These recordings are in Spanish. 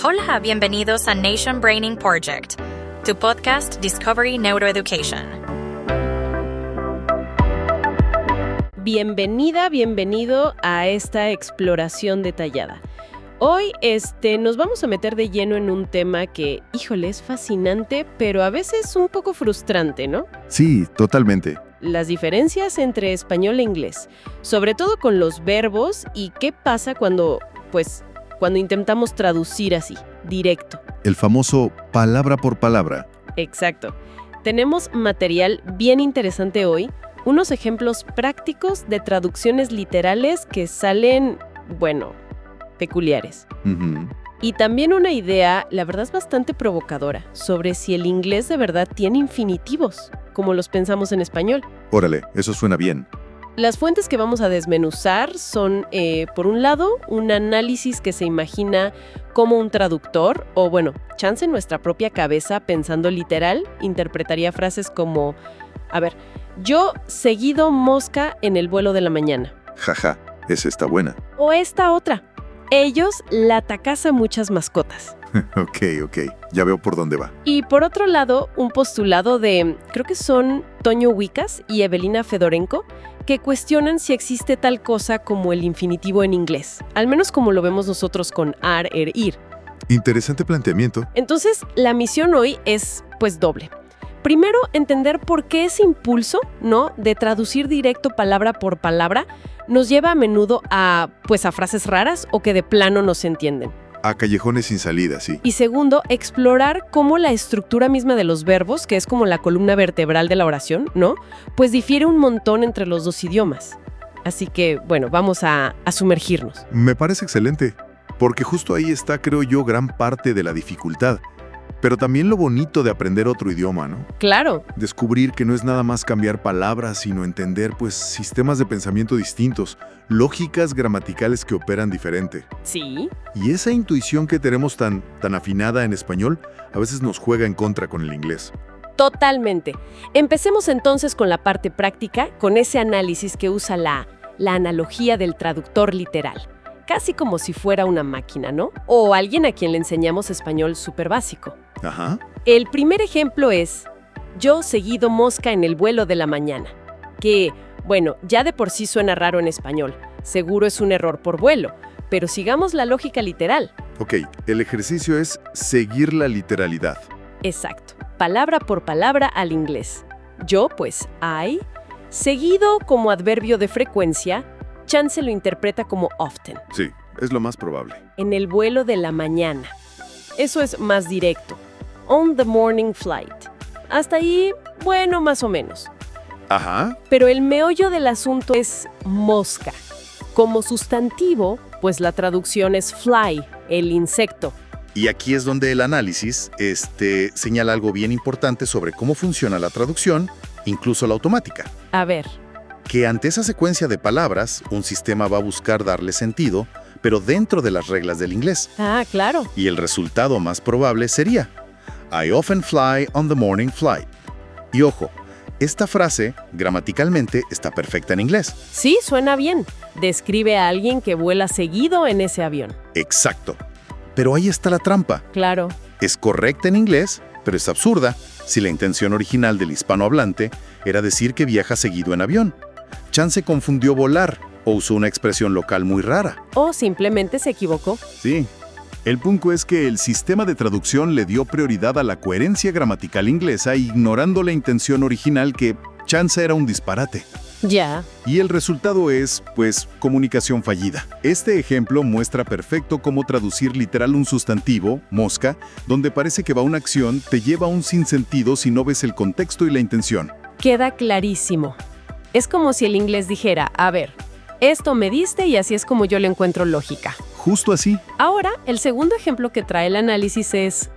Hola, bienvenidos a Nation Braining Project, tu podcast Discovery Neuroeducation. Bienvenida, bienvenido a esta exploración detallada. Hoy nos vamos a meter de lleno en un tema que, híjole, es fascinante, pero a veces un poco frustrante, ¿no? Sí, totalmente. Las diferencias entre español e inglés, sobre todo con los verbos y qué pasa cuando intentamos traducir así, directo. El famoso palabra por palabra. Exacto. Tenemos material bien interesante hoy, unos ejemplos prácticos de traducciones literales que salen, peculiares. Ujú. Y también una idea, la verdad es bastante provocadora, sobre si el inglés de verdad tiene infinitivos, como los pensamos en español. Órale, eso suena bien. Las fuentes que vamos a desmenuzar son, por un lado, un análisis que se imagina como un traductor, o chance en nuestra propia cabeza, pensando literal, interpretaría frases como, yo seguido mosca en el vuelo de la mañana. Jaja, esa está buena. O esta otra, ellos lata caza muchas mascotas. Ok, ya veo por dónde va. Y por otro lado, un postulado de, creo que son Toño Huicas y Evelina Fedorenko, que cuestionan si existe tal cosa como el infinitivo en inglés, al menos como lo vemos nosotros con ar, ir. Interesante planteamiento. Entonces, la misión hoy es, doble. Primero, entender por qué ese impulso, ¿no?, de traducir directo palabra por palabra nos lleva a menudo a frases raras o que de plano no se entienden. A callejones sin salida, sí. Y segundo, explorar cómo la estructura misma de los verbos, que es como la columna vertebral de la oración, ¿no?, difiere un montón entre los dos idiomas. Así que, vamos a sumergirnos. Me parece excelente, porque justo ahí está, creo yo, gran parte de la dificultad. Pero también lo bonito de aprender otro idioma, ¿no? Claro. Descubrir que no es nada más cambiar palabras, sino entender, sistemas de pensamiento distintos, lógicas gramaticales que operan diferente. Sí. Y esa intuición que tenemos tan afinada en español, a veces nos juega en contra con el inglés. Totalmente. Empecemos entonces con la parte práctica, con ese análisis que usa la analogía del traductor literal. Casi como si fuera una máquina, ¿no? O alguien a quien le enseñamos español súper básico. Ajá. El primer ejemplo es, yo seguido mosca en el vuelo de la mañana. Que, ya de por sí suena raro en español. Seguro es un error por vuelo. Pero sigamos la lógica literal. Ok, el ejercicio es seguir la literalidad. Exacto. Palabra por palabra al inglés. Yo, I, seguido como adverbio de frecuencia, Chance lo interpreta como often. Sí, es lo más probable. En el vuelo de la mañana. Eso es más directo. On the morning flight. Hasta ahí, más o menos. Ajá. Pero el meollo del asunto es mosca. Como sustantivo, la traducción es fly, el insecto. Y aquí es donde el análisis señala algo bien importante sobre cómo funciona la traducción, incluso la automática. A ver. Que ante esa secuencia de palabras, un sistema va a buscar darle sentido, pero dentro de las reglas del inglés. Ah, claro. Y el resultado más probable sería I often fly on the morning flight. Y ojo, esta frase, gramaticalmente, está perfecta en inglés. Sí, suena bien. Describe a alguien que vuela seguido en ese avión. Exacto. Pero ahí está la trampa. Claro. Es correcta en inglés, pero es absurda si la intención original del hispanohablante era decir que viaja seguido en avión. Chance confundió volar o usó una expresión local muy rara. O simplemente se equivocó. Sí. El punto es que el sistema de traducción le dio prioridad a la coherencia gramatical inglesa, ignorando la intención original que chance era un disparate. Ya. Y el resultado es, comunicación fallida. Este ejemplo muestra perfecto cómo traducir literal un sustantivo, mosca, donde parece que va una acción, te lleva a un sinsentido si no ves el contexto y la intención. Queda clarísimo. Es como si el inglés dijera, esto me diste y así es como yo le encuentro lógica. Justo así. Ahora, el segundo ejemplo que trae el análisis es,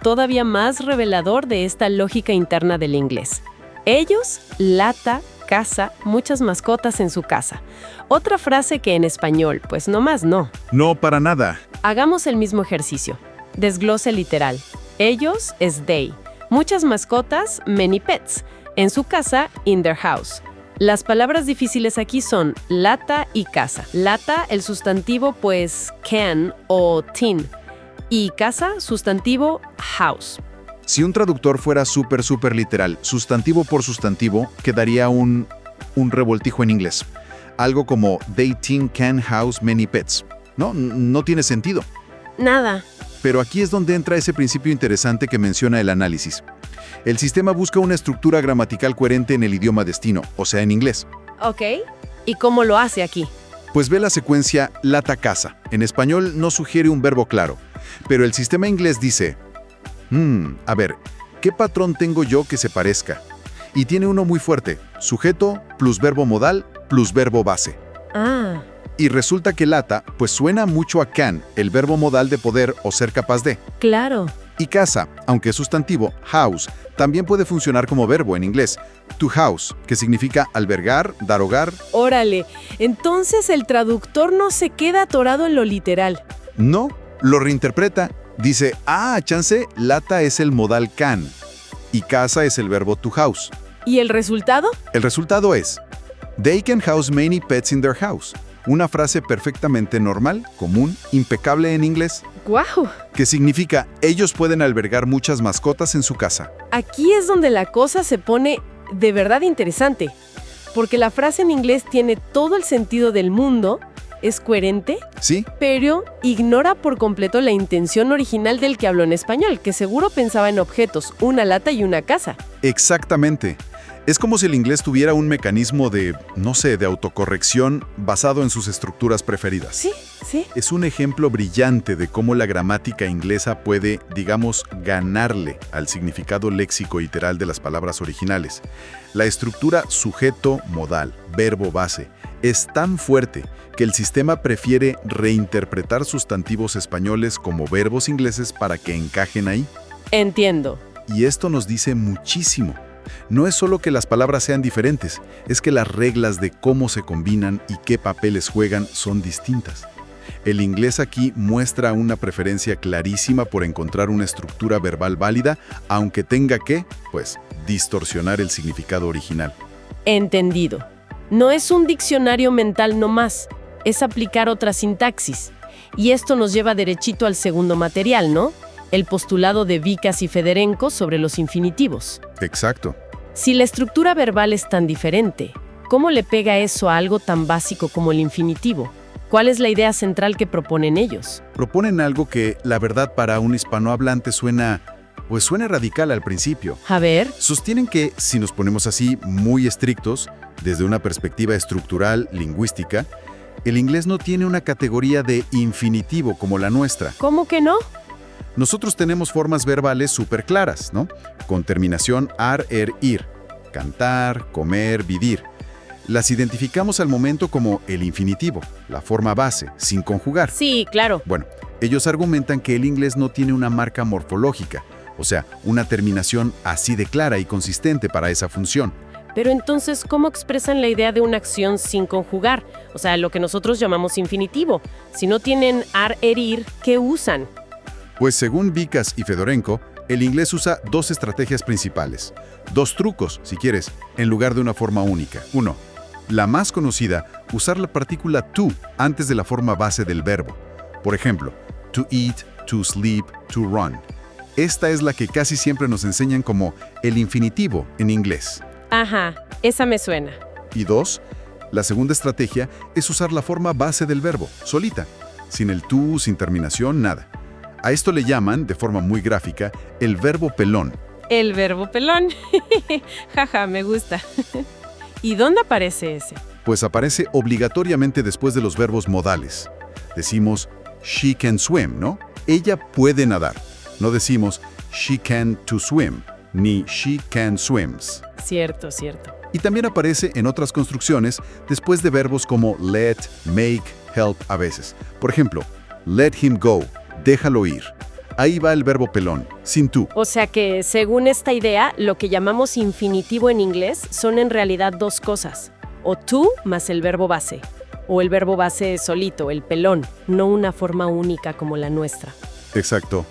todavía más revelador de esta lógica interna del inglés. Ellos, lata, caza, muchas mascotas en su casa. Otra frase que en español, nomás no. No, para nada. Hagamos el mismo ejercicio. Desglose literal. Ellos es they. Muchas mascotas, many pets. En su casa, in their house. Las palabras difíciles aquí son lata y casa. Lata, el sustantivo, can o tin. Y casa, sustantivo, house. Si un traductor fuera súper literal, sustantivo por sustantivo, quedaría un revoltijo en inglés. Algo como they think can house many pets. No tiene sentido. Nada. Pero aquí es donde entra ese principio interesante que menciona el análisis. El sistema busca una estructura gramatical coherente en el idioma destino, o sea, en inglés. Ok. ¿Y cómo lo hace aquí? Pues ve la secuencia lata-casa. En español no sugiere un verbo claro, pero el sistema inglés dice, a ver, ¿qué patrón tengo yo que se parezca? Y tiene uno muy fuerte, sujeto plus verbo modal plus verbo base. Ah. Y resulta que lata, pues suena mucho a can, el verbo modal de poder o ser capaz de. Claro. Y casa, aunque es sustantivo, house, también puede funcionar como verbo en inglés. To house, que significa albergar, dar hogar. Órale. Entonces el traductor no se queda atorado en lo literal. No, lo reinterpreta. Dice, chance, lata es el modal can. Y casa es el verbo to house. ¿Y el resultado? El resultado es, they can house many pets in their house. Una frase perfectamente normal, común, impecable en inglés, ¡Guau! que significa ellos pueden albergar muchas mascotas en su casa. Aquí es donde la cosa se pone de verdad interesante, porque la frase en inglés tiene todo el sentido del mundo, es coherente, ¿Sí? pero ignora por completo la intención original del que habló en español, que seguro pensaba en objetos, una lata y una casa. Exactamente. Es como si el inglés tuviera un mecanismo de autocorrección basado en sus estructuras preferidas. Sí. Es un ejemplo brillante de cómo la gramática inglesa puede, ganarle al significado léxico y literal de las palabras originales. La estructura sujeto-modal, verbo-base, es tan fuerte que el sistema prefiere reinterpretar sustantivos españoles como verbos ingleses para que encajen ahí. Entiendo. Y esto nos dice muchísimo. No es solo que las palabras sean diferentes, es que las reglas de cómo se combinan y qué papeles juegan son distintas. El inglés aquí muestra una preferencia clarísima por encontrar una estructura verbal válida, aunque tenga que, distorsionar el significado original. Entendido. No es un diccionario mental nomás, es aplicar otra sintaxis. Y esto nos lleva derechito al segundo material, ¿no? El postulado de Vicas y Fedorenko sobre los infinitivos. Exacto. Si la estructura verbal es tan diferente, ¿cómo le pega eso a algo tan básico como el infinitivo? ¿Cuál es la idea central que proponen ellos? Proponen algo que, la verdad, para un hispanohablante suena radical al principio. A ver. Sostienen que, si nos ponemos así muy estrictos, desde una perspectiva estructural, lingüística, el inglés no tiene una categoría de infinitivo como la nuestra. ¿Cómo que no? Nosotros tenemos formas verbales súper claras, ¿no? Con terminación ar, ir. Cantar, comer, vivir. Las identificamos al momento como el infinitivo, la forma base, sin conjugar. Sí, claro. Bueno, ellos argumentan que el inglés no tiene una marca morfológica, o sea, una terminación así de clara y consistente para esa función. Pero entonces, ¿cómo expresan la idea de una acción sin conjugar? O sea, lo que nosotros llamamos infinitivo. Si no tienen ar, ir, ¿qué usan? Pues según Vicas y Fedorenko, el inglés usa dos estrategias principales. Dos trucos, si quieres, en lugar de una forma única. Uno, la más conocida, usar la partícula to antes de la forma base del verbo. Por ejemplo, to eat, to sleep, to run. Esta es la que casi siempre nos enseñan como el infinitivo en inglés. Ajá, esa me suena. Y dos, la segunda estrategia es usar la forma base del verbo, solita, sin el to, sin terminación, nada. A esto le llaman, de forma muy gráfica, el verbo pelón. El verbo pelón. Jaja, me gusta. ¿Y dónde aparece ese? Pues aparece obligatoriamente después de los verbos modales. Decimos, she can swim, ¿no? Ella puede nadar. No decimos, she can to swim, ni she can swims. Cierto. Y también aparece en otras construcciones después de verbos como let, make, help a veces. Por ejemplo, let him go, déjalo ir. Ahí va el verbo pelón, sin to. O sea que, según esta idea, lo que llamamos infinitivo en inglés son en realidad dos cosas. O to más el verbo base. O el verbo base solito, el pelón, no una forma única como la nuestra. Exacto.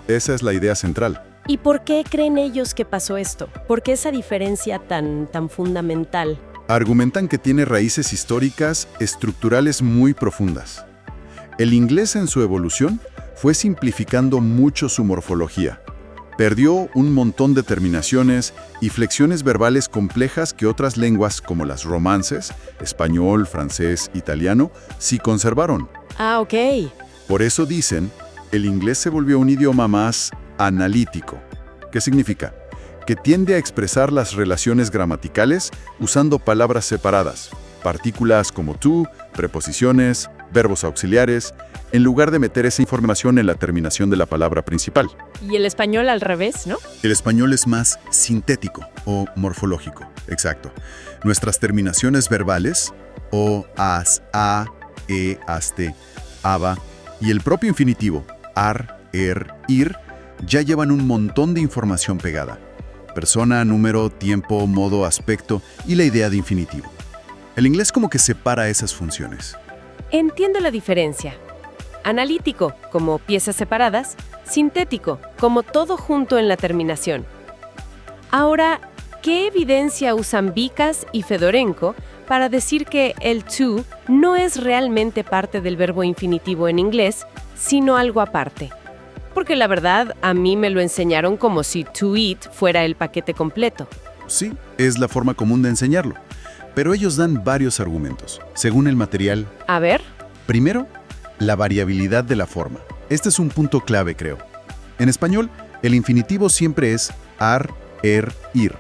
Esa es la idea central. ¿Y por qué creen ellos que pasó esto? ¿Por qué esa diferencia tan fundamental? Argumentan que tiene raíces históricas, estructurales muy profundas. El inglés en su evolución fue simplificando mucho su morfología. Perdió un montón de terminaciones y flexiones verbales complejas que otras lenguas como las romances, español, francés, italiano, sí conservaron. Ah, ok. Por eso dicen, el inglés se volvió un idioma más analítico. ¿Qué significa? Que tiende a expresar las relaciones gramaticales usando palabras separadas, partículas como tú, preposiciones, verbos auxiliares, en lugar de meter esa información en la terminación de la palabra principal. Y el español al revés, ¿no? El español es más sintético o morfológico, exacto. Nuestras terminaciones verbales, o, as, a, e, aste, aba, y el propio infinitivo, ar, ir, ya llevan un montón de información pegada. Persona, número, tiempo, modo, aspecto y la idea de infinitivo. El inglés como que separa esas funciones. Entiendo la diferencia. Analítico, como piezas separadas, sintético, como todo junto en la terminación. Ahora, ¿qué evidencia usan Vikas y Fedorenko para decir que el to no es realmente parte del verbo infinitivo en inglés, sino algo aparte? Porque la verdad, a mí me lo enseñaron como si to eat fuera el paquete completo. Sí, es la forma común de enseñarlo. Pero ellos dan varios argumentos. Según el material, A ver, primero, la variabilidad de la forma. Este es un punto clave, creo. En español, el infinitivo siempre es ar, ir.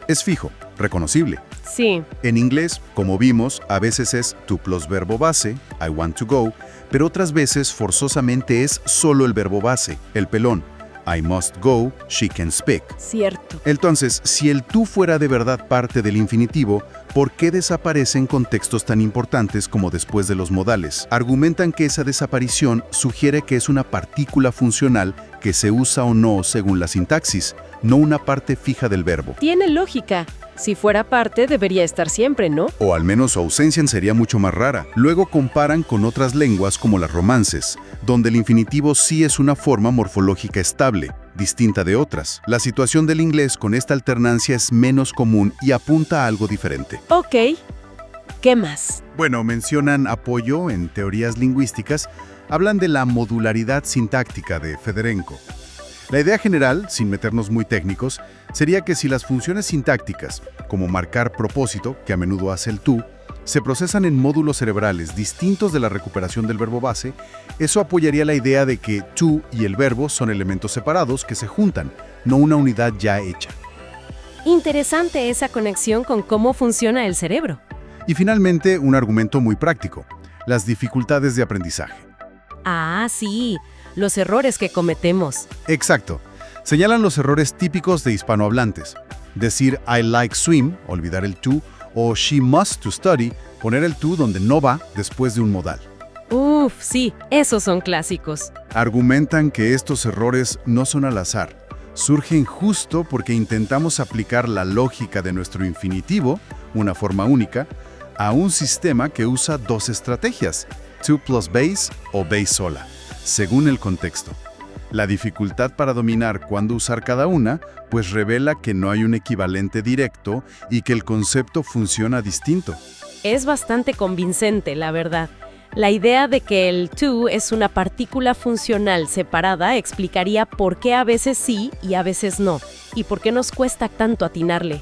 Es fijo, reconocible. sí, En inglés, como vimos, a veces es to plus verbo base, I want to go, pero otras veces forzosamente es solo el verbo base, el pelón, I must go, she can speak. cierto. Entonces, si el tú fuera de verdad parte del infinitivo, ¿por qué desaparece en contextos tan importantes como después de los modales? Argumentan que esa desaparición sugiere que es una partícula funcional que se usa o no según la sintaxis, no una parte fija del verbo. Tiene lógica. Si fuera parte, debería estar siempre, ¿no? O al menos su ausencia sería mucho más rara. Luego comparan con otras lenguas como las romances, donde el infinitivo sí es una forma morfológica estable, distinta de otras. La situación del inglés con esta alternancia es menos común y apunta a algo diferente. Ok. ¿Qué más? Bueno, mencionan apoyo en teorías lingüísticas, hablan de la modularidad sintáctica de Fedorenko. La idea general, sin meternos muy técnicos, sería que si las funciones sintácticas, como marcar propósito, que a menudo hace el tú, se procesan en módulos cerebrales distintos de la recuperación del verbo base, eso apoyaría la idea de que tú y el verbo son elementos separados que se juntan, no una unidad ya hecha. Interesante esa conexión con cómo funciona el cerebro. Y finalmente, un argumento muy práctico, las dificultades de aprendizaje. Ah, sí, los errores que cometemos. Exacto. Señalan los errores típicos de hispanohablantes. Decir I like swim, olvidar el to, o she must to study, poner el to donde no va después de un modal. Uf, sí, esos son clásicos. Argumentan que estos errores no son al azar. Surgen justo porque intentamos aplicar la lógica de nuestro infinitivo, una forma única, a un sistema que usa dos estrategias, to plus base o base sola, según el contexto. La dificultad para dominar cuándo usar cada una, pues revela que no hay un equivalente directo y que el concepto funciona distinto. Es bastante convincente, la verdad. La idea de que el to es una partícula funcional separada explicaría por qué a veces sí y a veces no, y por qué nos cuesta tanto atinarle.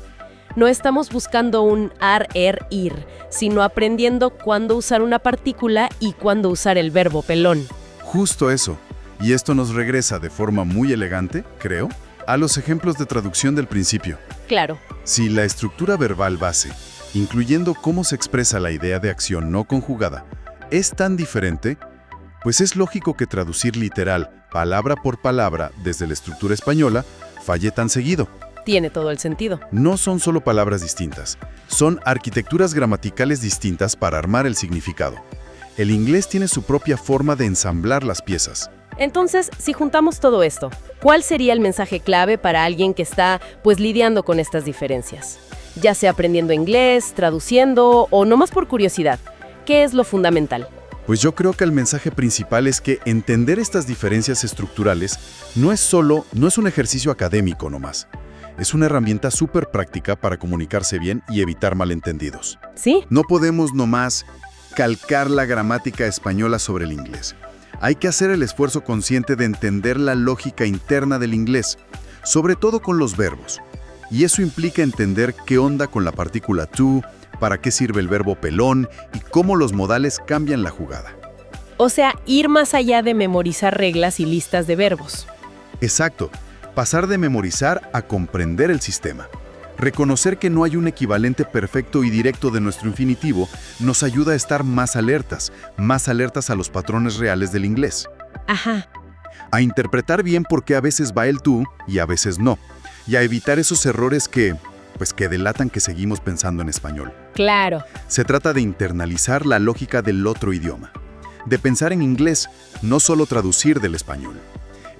No estamos buscando un ar, ir, sino aprendiendo cuándo usar una partícula y cuándo usar el verbo pelón. Justo eso. Y esto nos regresa de forma muy elegante, creo, a los ejemplos de traducción del principio. Claro. Si la estructura verbal base, incluyendo cómo se expresa la idea de acción no conjugada, es tan diferente, pues es lógico que traducir literal, palabra por palabra, desde la estructura española, falle tan seguido. Tiene todo el sentido. No son solo palabras distintas, son arquitecturas gramaticales distintas para armar el significado. El inglés tiene su propia forma de ensamblar las piezas. Entonces, si juntamos todo esto, ¿cuál sería el mensaje clave para alguien que está, lidiando con estas diferencias? Ya sea aprendiendo inglés, traduciendo o nomás por curiosidad. ¿Qué es lo fundamental? Pues yo creo que el mensaje principal es que entender estas diferencias estructurales no es un ejercicio académico nomás. Es una herramienta súper práctica para comunicarse bien y evitar malentendidos. ¿Sí? No podemos nomás calcar la gramática española sobre el inglés. Hay que hacer el esfuerzo consciente de entender la lógica interna del inglés, sobre todo con los verbos. Y eso implica entender qué onda con la partícula to, para qué sirve el verbo pelón y cómo los modales cambian la jugada. O sea, ir más allá de memorizar reglas y listas de verbos. Exacto, pasar de memorizar a comprender el sistema. Reconocer que no hay un equivalente perfecto y directo de nuestro infinitivo nos ayuda a estar más alertas a los patrones reales del inglés. Ajá. A interpretar bien por qué a veces va el tú y a veces no. Y a evitar esos errores que delatan que seguimos pensando en español. Claro. Se trata de internalizar la lógica del otro idioma. De pensar en inglés, no solo traducir del español.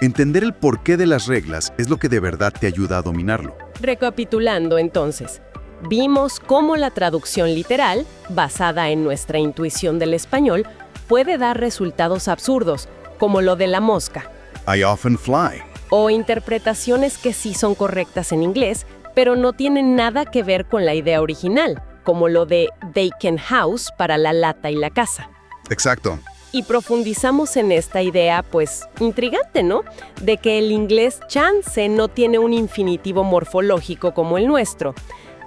Entender el porqué de las reglas es lo que de verdad te ayuda a dominarlo. Recapitulando entonces, vimos cómo la traducción literal, basada en nuestra intuición del español, puede dar resultados absurdos, como lo de la mosca. I often fly. O interpretaciones que sí son correctas en inglés, pero no tienen nada que ver con la idea original, como lo de Bacon House para la lata y la casa. Exacto. Y profundizamos en esta idea, pues, intrigante, ¿no? De que el inglés chance no tiene un infinitivo morfológico como el nuestro,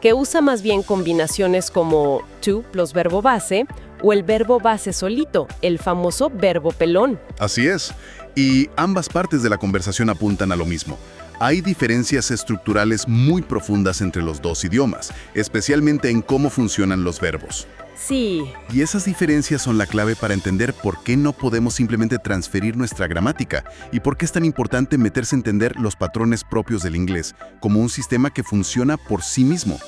que usa más bien combinaciones como to plus verbo base o el verbo base solito, el famoso verbo pelón. Así es. Y ambas partes de la conversación apuntan a lo mismo. Hay diferencias estructurales muy profundas entre los dos idiomas, especialmente en cómo funcionan los verbos. Sí. Y esas diferencias son la clave para entender por qué no podemos simplemente transferir nuestra gramática y por qué es tan importante meterse a entender los patrones propios del inglés como un sistema que funciona por sí mismo.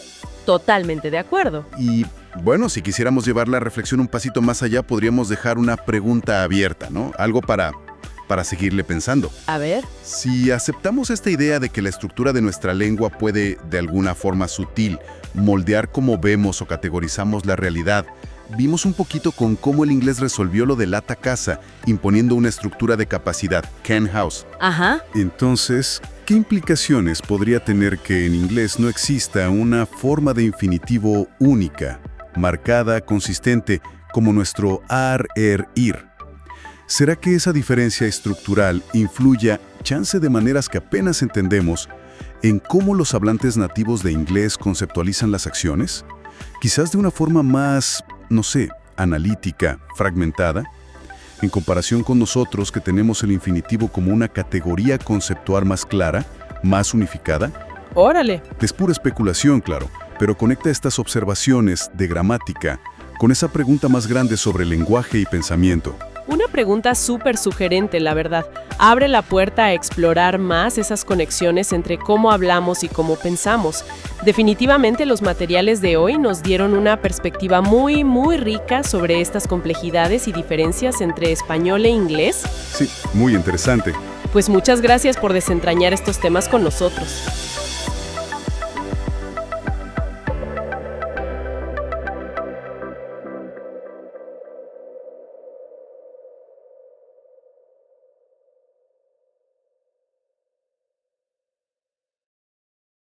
Totalmente de acuerdo. Y bueno, si quisiéramos llevar la reflexión un pasito más allá, podríamos dejar una pregunta abierta, ¿no? Algo para seguirle pensando. A ver. Si aceptamos esta idea de que la estructura de nuestra lengua puede, de alguna forma sutil, moldear cómo vemos o categorizamos la realidad, vimos un poquito con cómo el inglés resolvió lo de lata-casa, imponiendo una estructura de capacidad, can house. Ajá. Entonces, ¿qué implicaciones podría tener que en inglés no exista una forma de infinitivo única, marcada, consistente, como nuestro ar, ir? ¿Será que esa diferencia estructural influya, chance de maneras que apenas entendemos, en cómo los hablantes nativos de inglés conceptualizan las acciones? Quizás de una forma más, analítica, fragmentada, en comparación con nosotros que tenemos el infinitivo como una categoría conceptual más clara, más unificada. Órale. Es pura especulación, claro, pero conecta estas observaciones de gramática con esa pregunta más grande sobre lenguaje y pensamiento. Una pregunta súper sugerente, la verdad. Abre la puerta a explorar más esas conexiones entre cómo hablamos y cómo pensamos. Definitivamente los materiales de hoy nos dieron una perspectiva muy, muy rica sobre estas complejidades y diferencias entre español e inglés. Sí, muy interesante. Pues muchas gracias por desentrañar estos temas con nosotros.